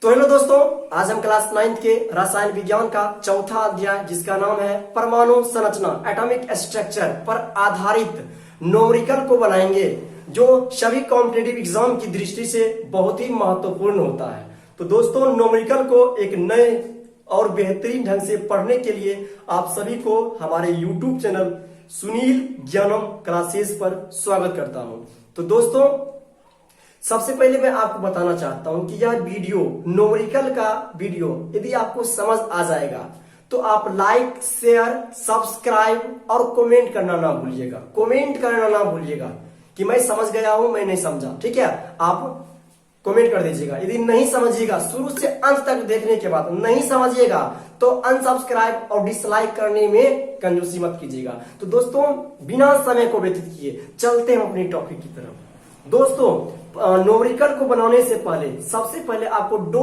तो हेलो दोस्तों, आज हम क्लास 9th के रसायन विज्ञान का चौथा अध्याय जिसका नाम है परमाणु संरचना एटॉमिक स्ट्रक्चर पर आधारित न्यूमेरिकल को बनाएंगे, जो सभी कॉम्पिटिटिव एग्जाम की दृष्टि से बहुत ही महत्वपूर्ण होता है। तो दोस्तों, न्यूमेरिकल को एक नए और बेहतरीन ढंग से पढ़ने के लिए आप सभी को हमारे यूट्यूब चैनल सुनील ज्ञानम क्लासेस पर स्वागत करता हूं। तो दोस्तों, सबसे पहले मैं आपको बताना चाहता हूं कि यह वीडियो न्यूमेरिकल का वीडियो यदि आपको समझ आ जाएगा तो आप लाइक, शेयर, सब्सक्राइब और कमेंट करना ना भूलिएगा। कमेंट करना ना भूलिएगा कि मैं समझ गया हूं, मैं नहीं समझा। ठीक है, आप कमेंट कर दीजिएगा। यदि नहीं समझिएगा, शुरू से अंत तक देखने के बाद नहीं समझिएगा तो अनसब्सक्राइब और डिसलाइक करने में कंजूसी मत कीजिएगा। तो दोस्तों, बिना समय को व्यतीत किए चलते हैं अपनी टॉपिक की तरफ। दोस्तों, न्यूमेरिकल को बनाने से पहले सबसे पहले आपको दो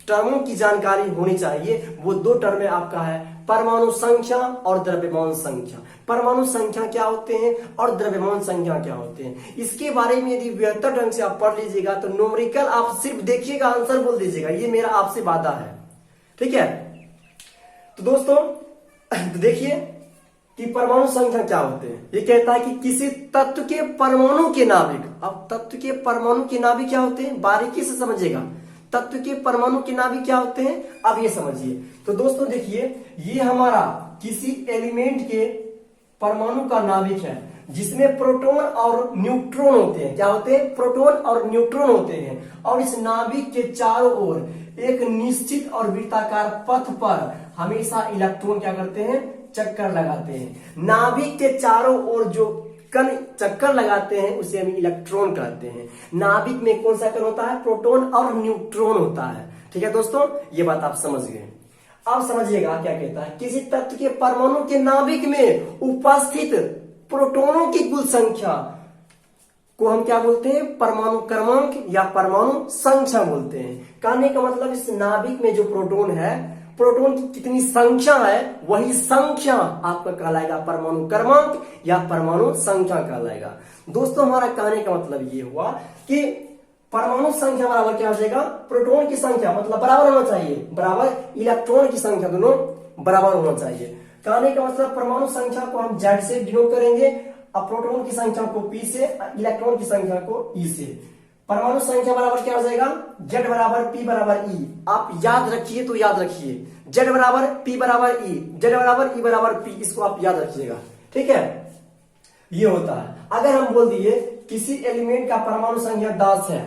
टर्मों की जानकारी होनी चाहिए। वो दो टर्म आपका है परमाणु संख्या और द्रव्यमान संख्या। परमाणु संख्या क्या होते हैं और द्रव्यमान संख्या क्या होते हैं, इसके बारे में यदि बेहतर ढंग से आप पढ़ लीजिएगा तो न्यूमेरिकल आप सिर्फ देखिएगा, आंसर बोल दीजिएगा। ये मेरा आपसे वादा है, ठीक है। तो दोस्तों देखिए कि परमाणु संख्या क्या होते हैं। ये कहता है कि किसी तत्व के परमाणु के नाभिक, अब तत्व के परमाणु के नाभिक क्या होते हैं, बारीकी से समझिएगा। तत्व के परमाणु के नाभिक क्या होते हैं, अब ये समझिए। तो दोस्तों देखिए, ये हमारा किसी एलिमेंट के परमाणु का नाभिक है जिसमें प्रोटॉन और न्यूट्रॉन होते हैं। क्या होते हैं, प्रोटॉन और न्यूट्रॉन होते हैं। और इस नाभिक के चारों ओर एक निश्चित और वृत्ताकार पथ पर हमेशा इलेक्ट्रॉन क्या करते हैं, चक्कर लगाते हैं। नाभिक के चारों ओर जो कण चक्कर लगाते हैं उसे हम इलेक्ट्रॉन कहते हैं। नाभिक में कौन सा कण होता है, प्रोटॉन और न्यूट्रॉन होता है। ठीक है दोस्तों, ये बात आप समझ गए। अब समझिएगा क्या कहता है, किसी तत्व के परमाणु के नाभिक में उपस्थित प्रोटॉनों की कुल संख्या को हम क्या बोलते हैं, परमाणु क्रमांक या परमाणु संख्या बोलते हैं। कहने का मतलब इस नाभिक में जो प्रोटॉन है, प्रोटॉन की कितनी संख्या है, वही संख्या आपका कहलाएगा परमाणु क्रमांक या परमाणु संख्या कहलाएगा। दोस्तों, हमारा कहने का मतलब ये हुआ कि परमाणु संख्या बराबर क्या हो जाएगा, प्रोटॉन की संख्या, मतलब बराबर होना चाहिए, बराबर इलेक्ट्रॉन की संख्या, दोनों बराबर होना चाहिए। कहने का मतलब परमाणु संख्या को हम Z से डिनोट करेंगे और प्रोटॉन की संख्या को P से, इलेक्ट्रॉन की संख्या को E से। परमाणु संख्या बराबर क्या हो जाएगा, Z बराबर P बराबर E। आप याद रखिए तो याद रखिए, Z बराबर P बराबर E, Z बराबर E बराबर P, इसको आप याद रखिएगा। ठीक है, ये होता है। अगर हम बोल दिए किसी एलिमेंट का परमाणु संख्या 10 है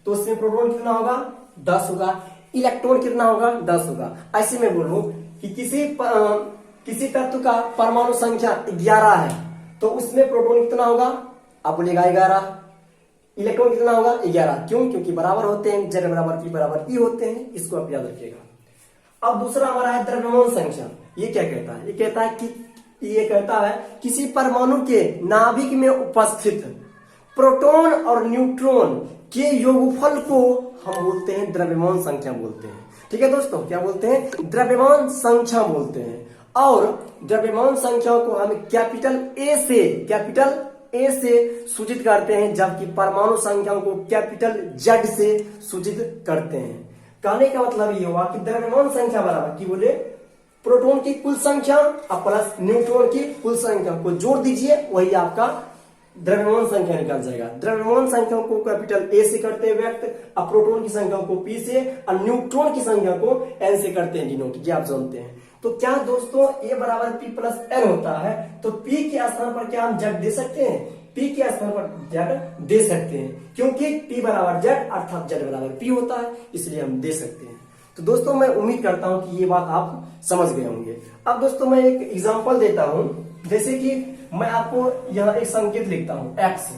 तो उसमें प्रोटॉन कितना होगा, 10 होगा, इलेक्ट्रॉन कितना होगा, 10 होगा। ऐसे में बोलूं कि किसी तत्व का परमाणु संख्या 11 है तो उसमें प्रोटॉन कितना होगा, आप बोलेगा 11, इलेक्ट्रॉन कितना होगा, 11। क्यों, क्योंकि बराबर होते हैं, Z बराबर P बराबर E होते हैं। इसको आप याद रखिएगा। अब दूसरा हमारा है द्रव्यमान संख्या। ये क्या कहता है, ये कहता है किसी परमाणु के नाभिक में उपस्थित प्रोटॉन और न्यूट्रॉन के योगफल को हम बोलते हैं द्रव्यमान संख्या बोलते हैं। ठीक है दोस्तों, क्या बोलते हैं, द्रव्यमान संख्या बोलते हैं। और द्रव्यमान संख्या को हम कैपिटल ए से सूचित करते हैं, जबकि परमाणु संख्याओं को कैपिटल Z से सूचित करते हैं। कहने का मतलब ये हुआ कि द्रव्यमान संख्या बराबर की बोले प्रोटॉन की कुल संख्या और प्लस न्यूट्रॉन की कुल संख्या को जोड़ दीजिए, वही आपका द्रव्यमान संख्या निकल जाएगा। द्रव्यमान संख्या को कैपिटल A से करते हैं व्यक्त, और प्रोटॉन की संख्या को P से और न्यूट्रॉन की संख्या को N से करते हैं डिनोट, ये आप जानते हैं। तो क्या दोस्तों, A बराबर P प्लस N होता है तो P के स्थान पर क्या हम Z दे सकते हैं, P के स्थान पर Z दे सकते हैं, क्योंकि P बराबर Z अर्थात Z बराबर P होता है, इसलिए हम दे सकते हैं। तो दोस्तों, मैं उम्मीद करता हूं कि ये बात आप समझ गए होंगे। अब दोस्तों, मैं एक एग्जांपल देता हूं। जैसे कि मैं आपको यहाँ एक संकेत लिखता हूं X,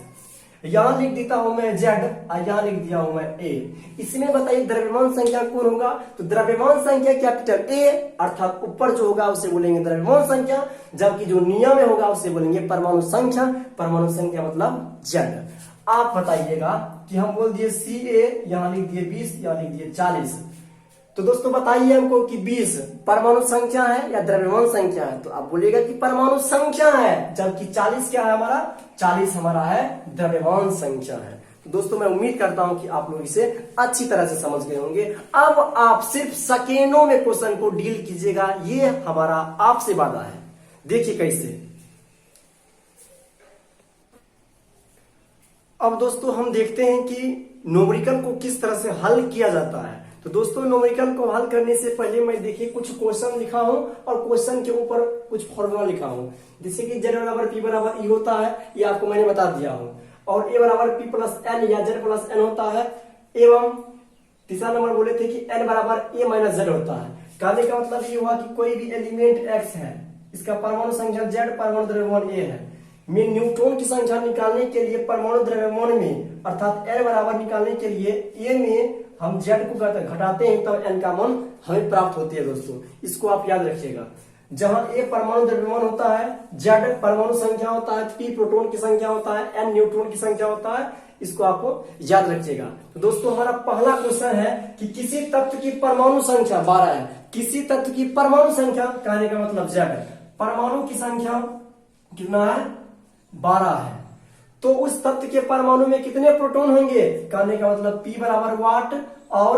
यहां लिख देता हूं मैं Z और यहां लिख दिया हूं मैं A। इसमें बताइए द्रव्यमान संख्या कौन होगा, तो द्रव्यमान संख्या कैपिटल A अर्थात ऊपर जो होगा उसे बोलेंगे द्रव्यमान संख्या, जबकि जो नियम में होगा उसे बोलेंगे परमाणु संख्या। परमाणु संख्या मतलब Z। आप बताइएगा कि हम बोल दिए Ca, यहां लिख दिए 20, यहां लिख दिए 40। तो दोस्तों बताइए हमको कि 20 परमाणु संख्या है या द्रव्यमान संख्या है, तो आप बोलिएगा कि परमाणु संख्या है, जबकि 40 क्या है हमारा, 40 हमारा है द्रव्यमान संख्या है। तो दोस्तों मैं उम्मीद करता हूं कि आप लोग इसे अच्छी तरह से समझ गए होंगे। अब आप सिर्फ सेकेंडों में क्वेश्चन को डील कीजिएगा, ये हमारा आपसे वादा है। देखिए कैसे। अब दोस्तों हम देखते हैं कि न्यूमेरिकल को किस तरह से हल किया जाता है। तो दोस्तों न्यूमेरिकल को हल करने से पहले मैं देखिए कुछ क्वेश्चन लिखा हूं और क्वेश्चन के ऊपर कुछ फॉर्मूला लिखा हूं, जैसे कि z बराबर p बराबर e होता है, ये आपको मैंने बता दिया हूं, और a बराबर p प्लस n या z प्लस n होता है, एवं तीसरा नंबर बोले थे कि n बराबर a माइनस z होता है। कहने का मतलब ये हुआ कि कोई भी एलिमेंट x है, इसका परमाणु संख्या z, परमाणु द्रव्यमान a है, में न्यूट्रॉन की संख्या निकालने के लिए परमाणु द्रव्यमान में अर्थात n बराबर निकालने के लिए a में हम z को घटाते हैं तब n का मान हमें प्राप्त होती है। दोस्तों इसको आप याद रखिएगा। जहां a परमाणु द्रव्यमान होता है, z परमाणु संख्या होता है, p प्रोटॉन की संख्या होता है, n न्यूट्रॉन की संख्या होता है, इसको आपको याद रखिएगा। तो दोस्तों हमारा पहला क्वेश्चन है कि किसी तत्व की परमाणु संख्या 12 है। किसी तत्व की परमाणु संख्या कहने का मतलब z, परमाणु की संख्या कितना है 12 है, तो उस तत्व के परमाणु में कितने प्रोटॉन होंगे, कहने का मतलब p बराबर वाट और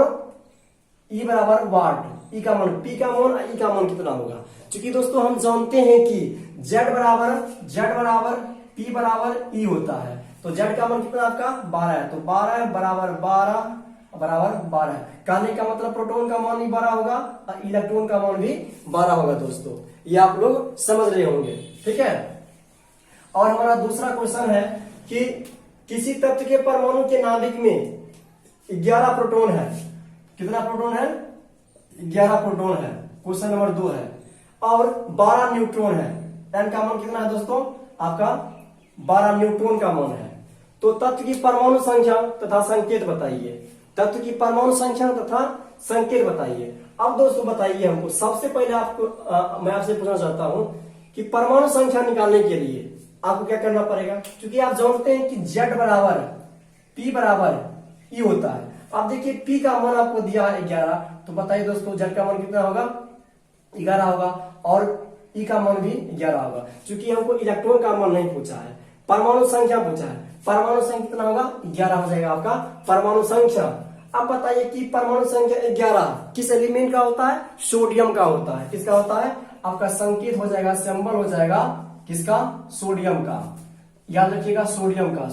e बराबर वाट। e का मान, p का मान, e का मान कितना होगा। क्योंकि दोस्तों हम जानते हैं कि z बराबर p बराबर e होता है, तो z का मान कितना आपका 12 है, तो 12 बराबर 12 कहने का मतलब प्रोटॉन का मान भी 12 होगा और इलेक्ट्रॉन का मान भी 12 होगा। दोस्तों ये आप लोग समझ रहे होंगे, ठीक है। और हमारा दूसरा क्वेश्चन है कि किसी तत्व के परमाणु के नाभिक में 11 प्रोटॉन है। कितना प्रोटॉन है, 11 प्रोटॉन है, क्वेश्चन नंबर 2 है, और 12 न्यूट्रॉन है। n का मान कितना है दोस्तों, आपका 12 न्यूट्रॉन का मान है। तो तत्व की परमाणु संख्या तथा संकेत बताइए। तत्व की परमाणु संख्या तथा संकेत बताइए। अब दोस्तों बताइए हमको, सबसे पहले आपको मैं आपसे पूछना चाहता हूं कि परमाणु संख्या निकालने के लिए आपको क्या करना पड़ेगा, क्योंकि आप जानते हैं कि z बराबर p बराबर e होता है। अब देखिए p का मान आपको दिया है 11, तो बताइए दोस्तों z का मान कितना होगा, 11 होगा, और e का मान भी 11 होगा। क्योंकि हमको इलेक्ट्रॉन का मान नहीं पूछा है, परमाणु संख्या पूछा है। परमाणु संख्या कितना होगा, 11 हो जाएगा आपका परमाणु संख्या। अब बताइए कि परमाणु संख्या 11 किस एलिमेंट का होता है, सोडियम का होता है। किसका होता है, आपका संकेत हो जाएगा, सिंबल हो जाएगा किसका, सोडियम का। याद रखिएगा सोडियम का,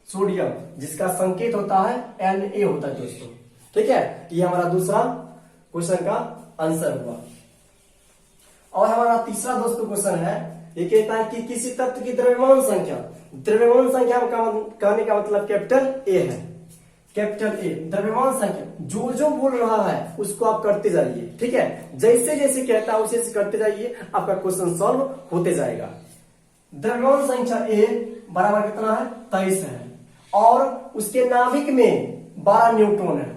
सोडियम जिसका संकेत होता है Na होता है दोस्तों, ठीक है। ये हमारा दूसरा क्वेश्चन का आंसर हुआ। और हमारा तीसरा दोस्तों क्वेश्चन है, ये कहता है कि किसी तत्व की द्रव्यमान संख्या, द्रव्यमान संख्या का कहने का मतलब कैपिटल A है, कैपिटल A द्रव्यमान संख्या। जो जो बोल रहा है उसको आप करते जाइए, ठीक है। जैसे जैसे कहता है उसे करते जाइए, आपका क्वेश्चन सॉल्व होते जाएगा। द्रव्यमान संख्या A बराबर कितना है, 23 है, और उसके नाभिक में 12 न्यूट्रॉन है।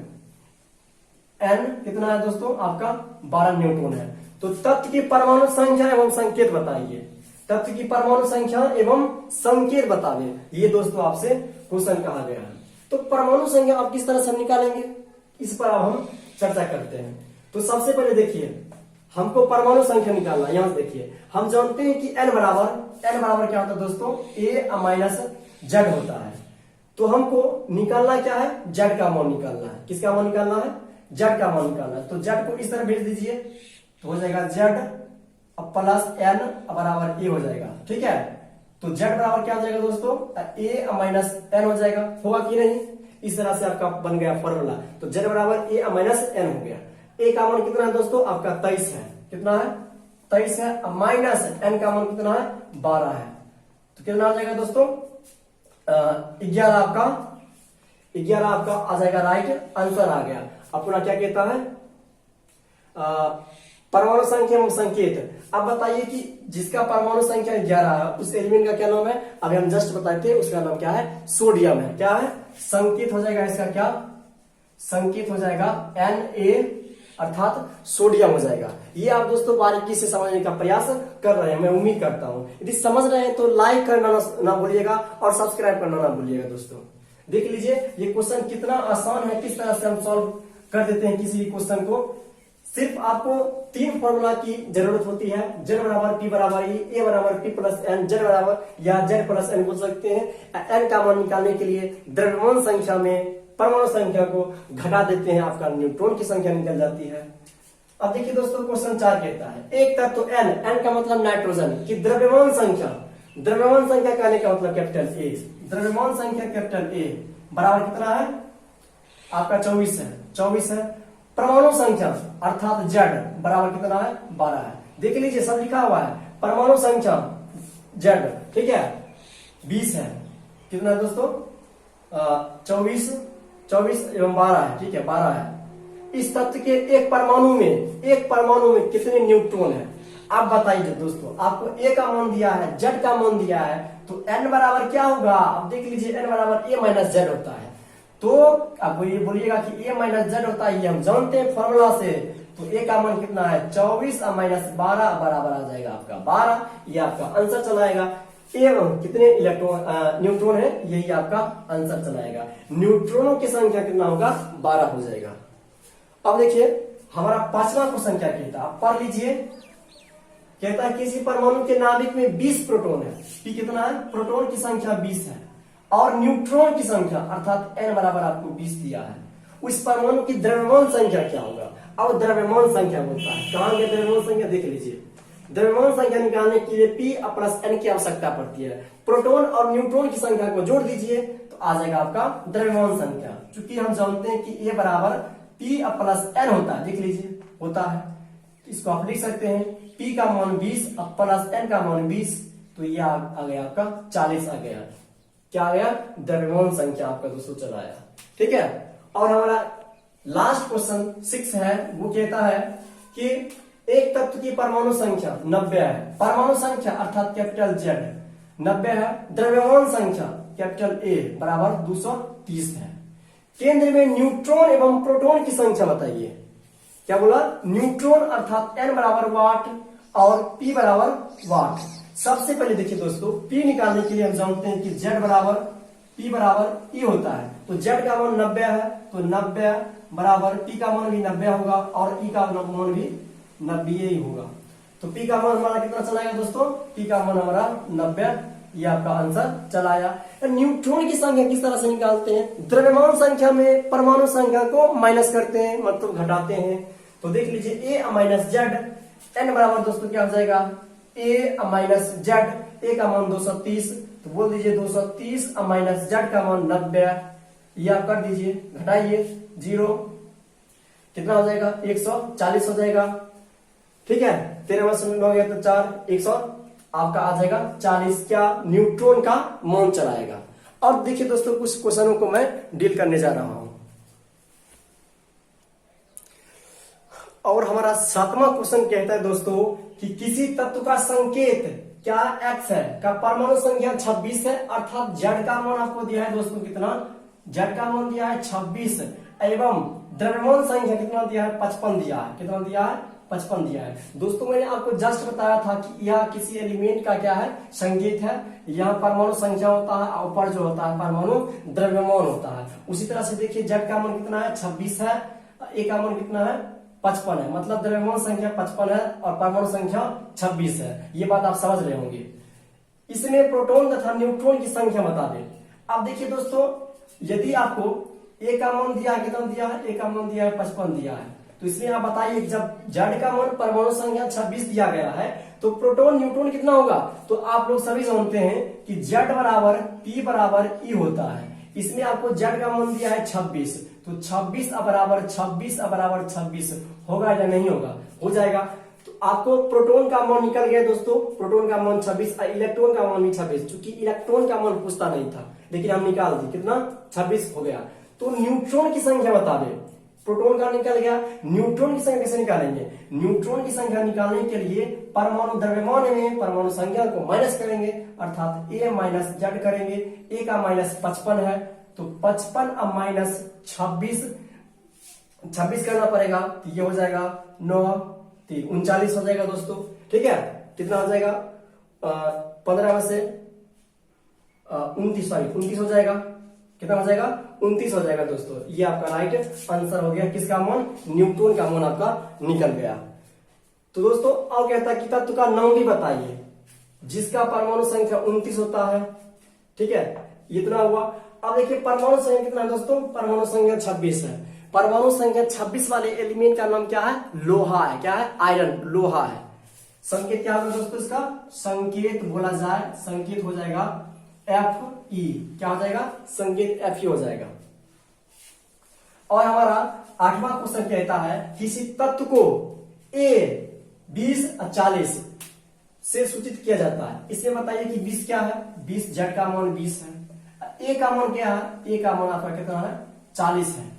n कितना है दोस्तों, आपका 12 न्यूट्रॉन है। तो तत्व की परमाणु संख्या एवं संकेत बताइए। तत्व की परमाणु संख्या एवं संकेत बताइए, ये दोस्तों आपसे क्वेश्चन कहा गया है। तो परमाणु संख्या आप किस तरह से निकालेंगे, इस पर अब हम चर्चा करते हैं। तो सबसे पहले देखिए हमको परमाणु संख्या निकालना है। यहां से देखिए हम जानते हैं कि n बराबर क्या होता है दोस्तों, a माइनस z होता है। तो हमको निकालना क्या है, z का मान निकालना है। किसका मान निकालना है, z का मान निकालना है। तो z को इस तरह भेज दीजिए, तो हो जाएगा z प्लस n बराबर a हो जाएगा, ठीक है। तो z बराबर क्या हो जाएगा दोस्तों, a माइनस n हो जाएगा, होगा कि नहीं। इस तरह से आपका बन गया फॉर्मूला। तो z बराबर a माइनस n हो गया। a का मान कितना है दोस्तों, आपका 23 है। कितना है, 23 है, माइनस n का मान कितना है, 12 है। तो कितना आ जाएगा दोस्तों, 11 आपका आ जाएगा, राइट आंसर आ गया। अपना क्या कहता है, परमाणु संख्या एवं संकेत। अब बताइए कि जिसका परमाणु संख्या 11 है उस एलिमेंट का क्या नाम है, अभी हम जस्ट बताए थे, उसका नाम क्या है, सोडियम है। क्या है, संकेत हो जाएगा इसका, क्या संकेत हो जाएगा Na अर्थात सोडियम हो जाएगा। ये आप दोस्तों बारीकी से समझने का प्रयास कर रहे हैं, मैं उम्मीद करता हूं। यदि समझ रहे हैं तो लाइक करना ना भूलिएगा और सब्सक्राइब करना ना भूलिएगा। दोस्तों देख लीजिए ये क्वेश्चन कितना आसान है, किस तरह से हम सॉल्व कर देते हैं किसी भी क्वेश्चन को सिर्फ आपको 3 फॉर्मूला की जरूरत होती है, z बराबर p बराबर e, a बराबर p प्लस n, z बराबर या z प्लस n बोल सकते हैं। n का मान निकालने के लिए द्रव्यमान संख्या में परमाणु संख्या को घटा देते हैं, आपका न्यूट्रॉन की संख्या निकल जाती है। अब देखिए दोस्तों क्वेश्चन 4 कहता है एक तत्व n का मतलब नाइट्रोजन की द्रव्यमान संख्या कहने का मतलब कैपिटल A, द्रव्यमान संख्या कैपिटल A बराबर कितना है आपका 24 है। परमाणु संख्या अर्थात Z बराबर कितना है 12 है। देख लीजिए सब लिखा हुआ है, परमाणु संख्या Z ठीक है 20 है, कितना है दोस्तों 24 एवं 12 है, ठीक है 12 है। इस तत्व के एक परमाणु में कितने न्यूट्रॉन है आप बताइए दोस्तों। आपको A का मान दिया है, Z का मान दिया है, तो n बराबर क्या होगा, अब देख लीजिए n बराबर A माइनस Z होता है। तो अब ये बोलिएगा कि A माइनस Z होता है, ये हम जानते हैं फॉर्मूला से। तो A का मान कितना है 24 और माइनस 12 बराबर आ जाएगा आपका 12, ये आपका आंसर चलाएगा। एवं कितने इलेक्ट्रॉन न्यूट्रॉन है यही आपका आंसर चलाएगा। न्यूट्रॉनों की संख्या कितना होगा 12 हो जाएगा। अब देखिए हमारा 5वां क्वेश्चन क्या कहता है, आप पढ़ लीजिए। कहता है किसी परमाणु के नाभिक में 20 प्रोटॉन है, P कितना है प्रोटॉन की संख्या 20 है और न्यूट्रॉन की संख्या अर्थात n बराबर आपको 20 दिया है। उस परमाणु की द्रव्यमान संख्या क्या होगा। अब द्रव्यमान संख्या बोलता है, कहां गया द्रव्यमान संख्या देख लीजिए। द्रव्यमान संख्या निकालने के लिए P प्लस n की आवश्यकता पड़ती है। प्रोटॉन और न्यूट्रॉन की संख्या को जोड़ दीजिए तो आ जाएगा आपका द्रव्यमान संख्या। चूंकि हम जानते हैं कि A बराबर P प्लस n होता है, देख लीजिए होता है, इसको आप लिख सकते हैं P का मान 20 प्लस n का मान 20, तो ये आ गया आपका 40 आ गया। क्या आ गया द्रव्यमान संख्या आपका दोस्तों चलाया, ठीक है। और हमारा लास्ट क्वेश्चन 6 है, वो कहता है कि एक तत्व की परमाणु संख्या 90 है, परमाणु संख्या अर्थात कैपिटल Z 90 है, द्रव्यमान संख्या कैपिटल A बराबर 230 है। केंद्र में न्यूट्रॉन एवं प्रोटॉन की संख्या बताइए। क्या बोला न्यूट्रॉन अर्थात n बराबर वाट और p बराबर वाट। सबसे पहले देखिए दोस्तों p निकालने के लिए हम जानते हैं कि z बराबर p बराबर e होता है, तो z का मान 90 है, तो 90 बराबर p का मान भी 90 होगा और e का मान भी 90 ही होगा। तो p का मान हमारा कितना चलाएगा दोस्तों, p का मान हमारा 90, ये आपका आंसर चलाया। न्यूट्रॉन की संख्या किस तरह से निकालते हैं, द्रव्यमान संख्या में परमाणु संख्या को माइनस करते हैं, मतलब घटाते हैं। तो देख लीजिए A माइनस Z, n बराबर दोस्तों क्या हो जाएगा A माइनस Z, A का मान 230, तो बोल दीजिए 230 माइनस Z का मान 90, ये आप कर दीजिए, घटाइए 0, कितना हो जाएगा 140 हो जाएगा, ठीक है। 13 में हो गया तो 4 100 आपका आ जाएगा 40, क्या न्यूट्रॉन का मान चलाएगा। अब देखिए दोस्तों कुछ क्वेश्चनों को मैं डील करने जा रहा हूं। और हमारा 7वां क्वेश्चन कहता है दोस्तों कि किसी तत्व का संकेत क्या x है का परमाणु संख्या 26 है, अर्थात Z का मान आपको दिया है दोस्तों कितना, Z का मान दिया है 26 एवं द्रव्यमान संख्या कितना दिया है 55 दिया है, कितना दिया है 55 दिया है। दोस्तों मैंने आपको जस्ट बताया था कि यह किसी एलिमेंट का क्या है संकेत है, यहाँ परमाणु संख्या होता है, ऊपर जो होता है परमाणु द्रव्यमान होता है। उसी तरह से देखिए Z का मान कितना है 26 है, A का मान कितना है 55 है, मतलब द्रव्यमान संख्या 55 है और परमाणु संख्या 26 है। ये बात आप समझ रहे होंगे। इसमें प्रोटॉन तथा न्यूट्रॉन की संख्या बता दें। अब देखिए दोस्तों यदि आपको A का मान दिया है, कितना दिया है, A का मान दिया है 55 दिया है, तो इसमें आप बताइए जब Z का मान परमाणु संख्या 26 दिया गया है तो प्रोटॉन न्यूट्रॉन कितना होगा। तो आप लोग सभी जानते हैं कि Z बराबर P बराबर E होता है। इसमें आपको Z का मान दिया है 26, तो 26 बराबर 26 होगा या नहीं होगा, हो जाएगा। तो आपको प्रोटॉन का मान निकल गया दोस्तों, प्रोटॉन का मान 26, इलेक्ट्रॉन का मान भी 26, क्योंकि इलेक्ट्रॉन का मान पूछता नहीं था लेकिन हम निकाल दी, कितना 26 हो गया। तो न्यूट्रॉन की संख्या बता दें, प्रोटॉन का निकल गया, न्यूट्रॉन की संख्या कैसे निकालेंगे, न्यूट्रॉन की संख्या निकालने के लिए परमाणु द्रव्यमान में परमाणु संख्या को माइनस करेंगे, अर्थात A माइनस Z करेंगे। A का माइनस 55 है, तो 55 माइनस 26 करना पड़ेगा, तो ये हो जाएगा 9 39 हो जाएगा दोस्तों, ठीक है। कितना हो जाएगा 15 में से 29 हो जाएगा, कितना हो जाएगा 29 हो जाएगा दोस्तों। ये आपका राइट आंसर हो गया। किसका मान? न्यूट्रॉन का मान आपका निकल गया। तो दोस्तों और कहता है कि तत्व का नाम भी बताइए जिसका परमाणु संख्या 29 होता है। ठीक है, इतना हुआ। अब देखिए परमाणु संख्या कितना है दोस्तों? परमाणु संख्या 26 है। परमाणु संख्या 26 वाले एलिमेंट का नाम क्या है? लोहा है। क्या है? आयरन, लोहा है। संकेत क्या होगा दोस्तों? इसका संकेत बोला जाए, संकेत हो जाएगा Fe। क्या हो जाएगा? संकेत Fe हो जाएगा। और हमारा 8वां क्वेश्चन कहता है किसी तत्व को A 20 और 40 से सूचित किया जाता है। इसमें बताइए कि 20 क्या है? 20 जेड का मान 20 है। ए का मान क्या है? ए का मान आपका कितना है? 40 है।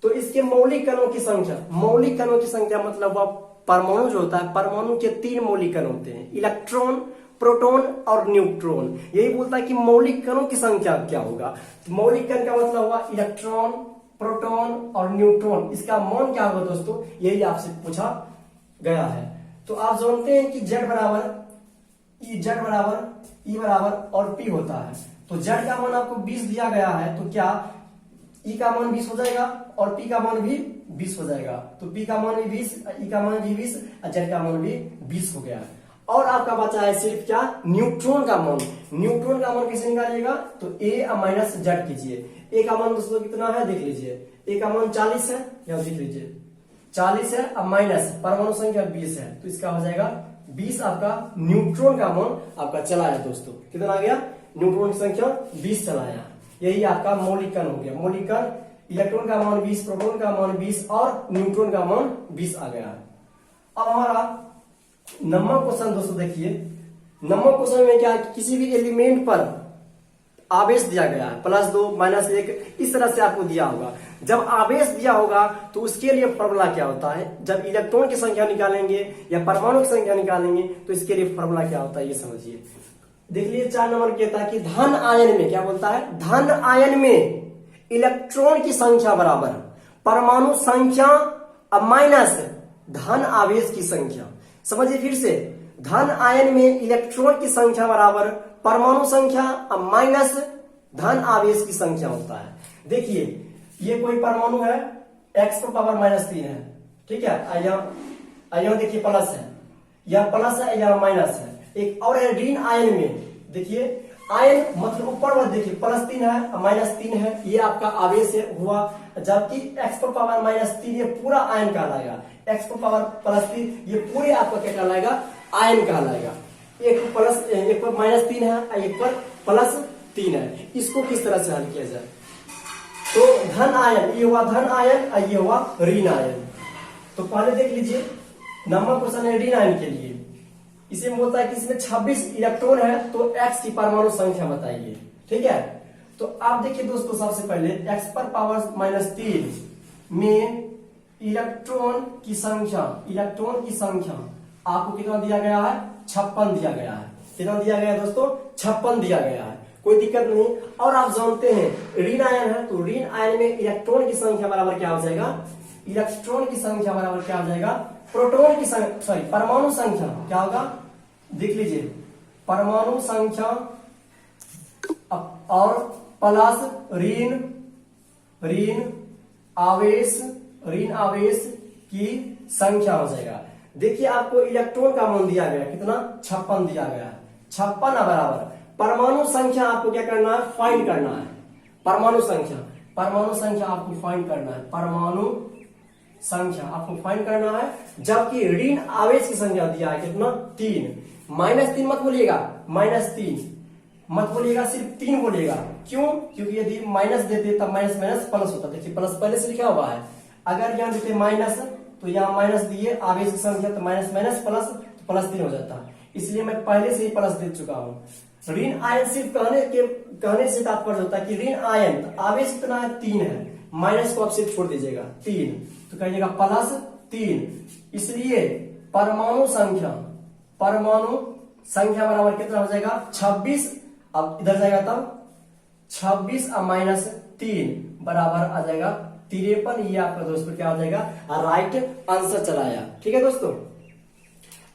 तो इसके मौलिक कणों की संख्या, मौलिक कणों की संख्या मतलब वह परमाणु जो होता है, परमाणु के 3 मौलिक कण होते हैं, इलेक्ट्रॉन, प्रोटॉन और न्यूट्रॉन। यही बोलता है कि मौलिक कणों की संख्या क्या होगा। मौलिक कण का मतलब हुआ इलेक्ट्रॉन, प्रोटॉन और न्यूट्रॉन। इसका मान क्या होगा दोस्तों? यही आपसे पूछा गया है। तो आप जानते हैं कि Z बराबर E बराबर और P होता है। तो Z का मान आपको 20 दिया गया है, तो क्या E का मान 20 हो जाएगा और P का मान भी 20 हो जाएगा। तो P का मान भी 20, E का मान भी 20 और Z का मान भी 20 हो गया। और आपका बचा है सिर्फ क्या? न्यूट्रॉन का मान। न्यूट्रॉन का मान कैसे निकालिएगा? तो A माइनस Z कीजिए। A का मान दोस्तों कितना है देख लीजिए। A का मान 40 है, यहां देख लीजिए 40 है, अब माइनस परमाणु संख्या 20 है, तो इसका हो जाएगा 20। आपका न्यूट्रॉन का मान आपका चला है दोस्तों। कितना आ गया? न्यूट्रॉन की संख्या 20 चलाया। यही आपका मौलिक कण हो गया। मौलिक कण, इलेक्ट्रॉन का मान 20, प्रोटॉन का मान 20 और न्यूट्रॉन का मान 20 आ गया। अब हमारा नंबर क्वेश्चन दोस्तों देखिए, नंबर क्वेश्चन में क्या है? किसी भी एलिमेंट पर आवेश दिया गया है, +2, -1, इस तरह से आपको दिया होगा। जब आवेश दिया होगा तो उसके लिए फॉर्मूला क्या होता है? जब इलेक्ट्रॉन की संख्या निकालेंगे या परमाणु की संख्या निकालेंगे तो इसके लिए फॉर्मूला क्या होता है ये समझिए। देख लीजिए 4 नंबर कहता है कि धन आयन में, क्या बोलता है? धन आयन में इलेक्ट्रॉन की संख्या बराबर परमाणु संख्या अब माइनस धन आवेश की संख्या। समझिए फिर से, धन आयन में इलेक्ट्रॉन की संख्या बराबर परमाणु संख्या अब माइनस धन आवेश की संख्या होता है। देखिए ये कोई परमाणु है, x पर पावर -3 है। ठीक है, यहाँ देखिए प्लस है, यह प्लस है, यह माइनस है। एक और है ऋण आयन में, देखिए आयन मतलब ऊपर वाला देखिए +3 है, -3 है, ये आपका आवेश है हुआ। जबकि x पर पावर -3 ये पूरा आयन कहलाएगा। x पर पावर +3 ये पूरे आपका क्या कहलाएगा? आयन कहलाएगा। एक पर -3 है, एक पर +3 है। इसको किस तरह से हल किया जाए? तो धन आयन, ये हुआ धन आयन और ये हुआ ऋण आयन। तो पहले देख लीजिए नंबर क्वेश्चन है ऋण आयन के लिए। इसे बोलता है कि इसमें 26 इलेक्ट्रॉन है तो x की परमाणु संख्या बताइए। ठीक है, तो आप देखिए दोस्तों सबसे पहले x पर पावर -3 में इलेक्ट्रॉन की संख्या आपको कितना दिया गया है? 56 दिया गया है। कितना दिया गया है दोस्तों? 56 दिया गया है, कोई दिक्कत नहीं। और आप जानते हैं ऋण आयन है, तो ऋण आयन में इलेक्ट्रॉन की संख्या बराबर क्या हो जाएगा? इलेक्ट्रॉन की संख्या बराबर क्या हो जाएगा? प्रोटॉन की संख्या, परमाणु संख्या क्या होगा? देख लीजिए परमाणु संख्या और प्लस ऋण आवेश की संख्या हो जाएगा। देखिए आपको इलेक्ट्रॉन का मान दिया गया कितना? 56 दिया गया है। 56 बराबर परमाणु संख्या आपको क्या करना है? फाइंड करना है। परमाणु संख्या आपको फाइंड करना है। परमाणु संख्या आपको फाइंड करना है। जबकि ऋण आवेश की संख्या दिया है कितना? 3। -3 मत बोलिएगा, -3 मत बोलिएगा, सिर्फ 3 बोलिएगा। क्यों? क्योंकि यदि माइनस देते तब माइनस प्लस होता। देखिए प्लस पहले से लिखा हुआ है। अगर यहाँ देते माइनस तो यहाँ माइनस दिए आवेश की संख्या, तो माइनस प्लस तो +3 हो जाता है। इसलिए मैं पहले से ही प्लस दे चुका हूं। ऋण आयन सिर्फ कहने से तात्पर्य होता है कि ऋण आयन तो आवेश कितना है? 3 है, माइनस को आप सिर्फ छोड़ दीजिएगा 3, तो कहिएगा +3। इसलिए परमाणु संख्या बराबर कितना हो जाएगा? 26। अब इधर जाएगा तब 26 और -3 बराबर आ जाएगा 53। ये आपका दोस्तों क्या हो जाएगा? राइट आंसर चलाया। ठीक है दोस्तों,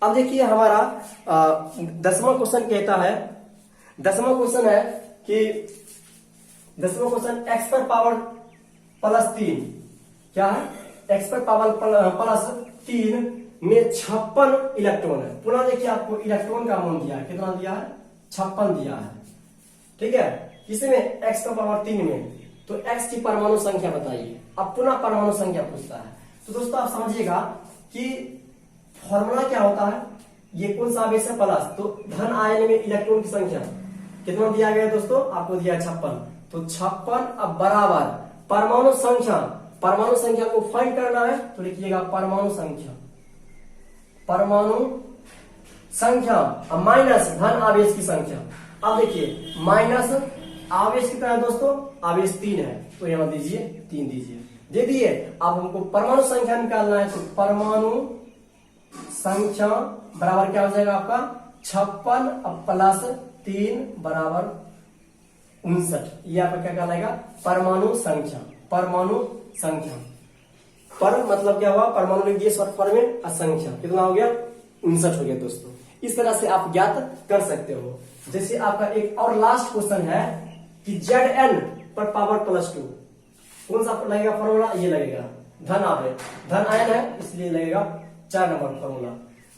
अब देखिए हमारा 10वां क्वेश्चन कहता है, 10वां क्वेश्चन है कि 10वां क्वेश्चन x पर पावर +3 क्या है, x पर पावर +3 में 56 इलेक्ट्रॉन है। पुनः देखिए आपको इलेक्ट्रॉन का मान दिया है, कितना दिया है, 56 दिया है, ठीक है, किसमें, x पर पावर 3 में। तो x की परमाणु संख्या बताइए। अब पुनः परमाणु संख्या पूछता है। तो दोस्तों आप समझिएगा कि फॉर्मूला क्या होता है, ये कौन सा आवेश है, प्लस, तो धन आयन में इलेक्ट्रॉन की संख्या कितना दिया गया है दोस्तों, आपको दिया है 56, तो 56 अब बराबर परमाणु संख्या, परमाणु संख्या को फाइंड करना है तो लिखिएगा परमाणु संख्या, परमाणु संख्या अब माइनस धन आवेश की संख्या। अब देखिए माइनस आवेश कितना है दोस्तों, आवेश 3 है, तो यहां दीजिए 3 दीजिए, दे दिए। अब हमको परमाणु संख्या निकालना है, तो परमाणु संख्या बराबर क्या हो जाएगा आपका 56 अब +3 बराबर 59। ये आपका क्या कहलाएगा, परमाणु संख्या, परमाणु संख्या। पर मतलब क्या हुआ, परमाणु लिख दिए शॉर्ट फॉर्म में, असंख्या कितना हो गया, 59 हो गया दोस्तों। इस तरह से आप ज्ञात कर सकते हो। जैसे आपका एक और लास्ट क्वेश्चन है कि Zn पर पावर +2 कौन सा लगेगा फॉर्मूला, ये लगेगा धन आवेश, धन आयन है इसलिए लगेगा 4 नंबर फॉर्मूला।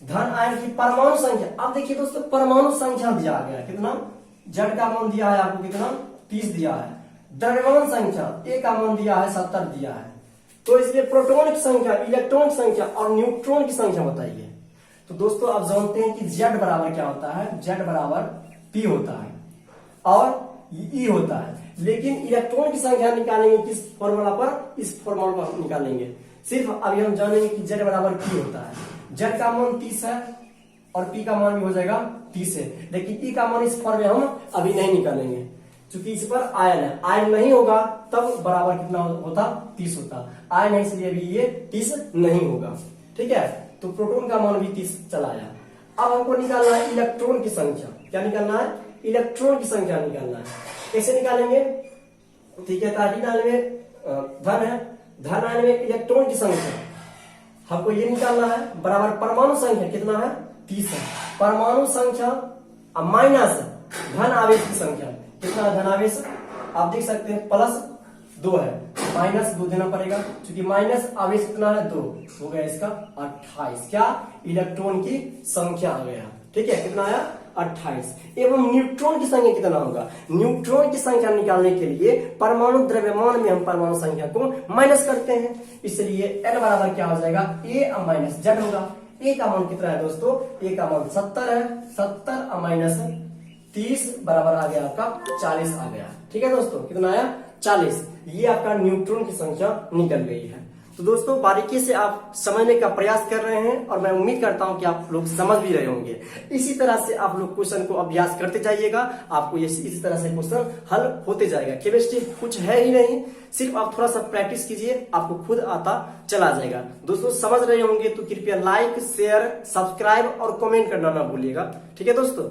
धन आयन की परमाणु संख्या, अब देखिए दोस्तों परमाणु संख्या दिया गया कितना, Z का मान दिया है आपको कितना, 30 दिया है। द्रव्यमान संख्या A का मान दिया है 70 दिया है। तो इसलिए प्रोटॉन की संख्या, इलेक्ट्रॉन की संख्या और न्यूट्रॉन की संख्या बताइए। तो दोस्तों आप जानते हैं कि Z बराबर क्या होता है, Z बराबर P होता है और E होता है। लेकिन इलेक्ट्रॉन की संख्या निकालेंगे किस फॉर्मूला पर, इस फॉर्मूला पर निकालेंगे। सिर्फ अभी हम जानेंगे कि Z बराबर P होता है। Z का मान 30 है और P का मान भी हो जाएगा 30 है, लेकिन E का मान इस फॉर्म में हम अभी नहीं निकालेंगे क्योंकि इस पर आयन है, आयन नहीं होगा तब बराबर कितना होता, 30 होता, आयन है इसलिए भी ये 30 नहीं होगा, ठीक है। तो प्रोटॉन का मान भी 30 चला आया। अब हमको निकालना है इलेक्ट्रॉन की संख्या, क्या निकालना है, इलेक्ट्रॉन की संख्या निकालना है। कैसे निकालेंगे, ठीक है, धन है, धन आयन में इलेक्ट्रॉन की संख्या हमको ये निकालना है बराबर परमाणु संख्या कितना है, 30 है, परमाणु संख्या माइनस धन आवेश की संख्या कितना है, धन आवेश आप देख सकते हैं +2 है, -2 देना पड़ेगा क्योंकि माइनस आवेश कितना है 2, हो गया इसका 28, क्या इलेक्ट्रॉन की संख्या आ गया, ठीक है, कितना आया 28। एवं न्यूट्रॉन की संख्या कितना होगा, न्यूट्रॉन की संख्या निकालने के लिए परमाणु द्रव्यमान में हम परमाणु संख्या को माइनस करते हैं, इसलिए n बराबर क्या हो जाएगा, a माइनस z होगा। a का मान कितना है दोस्तों, a का मान 70 है, 70 माइनस 30 बराबर आ गया आपका 40 आ गया, ठीक है दोस्तों, कितना आया 40। ये आपका न्यूट्रॉन की संख्या निकल गई है। तो दोस्तों बारीकी से आप समझने का प्रयास कर रहे हैं और मैं उम्मीद करता हूं कि आप लोग समझ भी रहे होंगे। इसी तरह से आप लोग क्वेश्चन को अभ्यास करते जाइएगा, आपको इसी तरह से क्वेश्चन हल होते जाएगा। केमिस्ट्री कुछ है ही नहीं, सिर्फ आप थोड़ा सा प्रैक्टिस कीजिए, आपको खुद आता चला जाएगा। दोस्तों समझ रहे होंगे तो कृपया लाइक, शेयर, सब्सक्राइब और कमेंट करना ना भूलिएगा, ठीक है दोस्तों।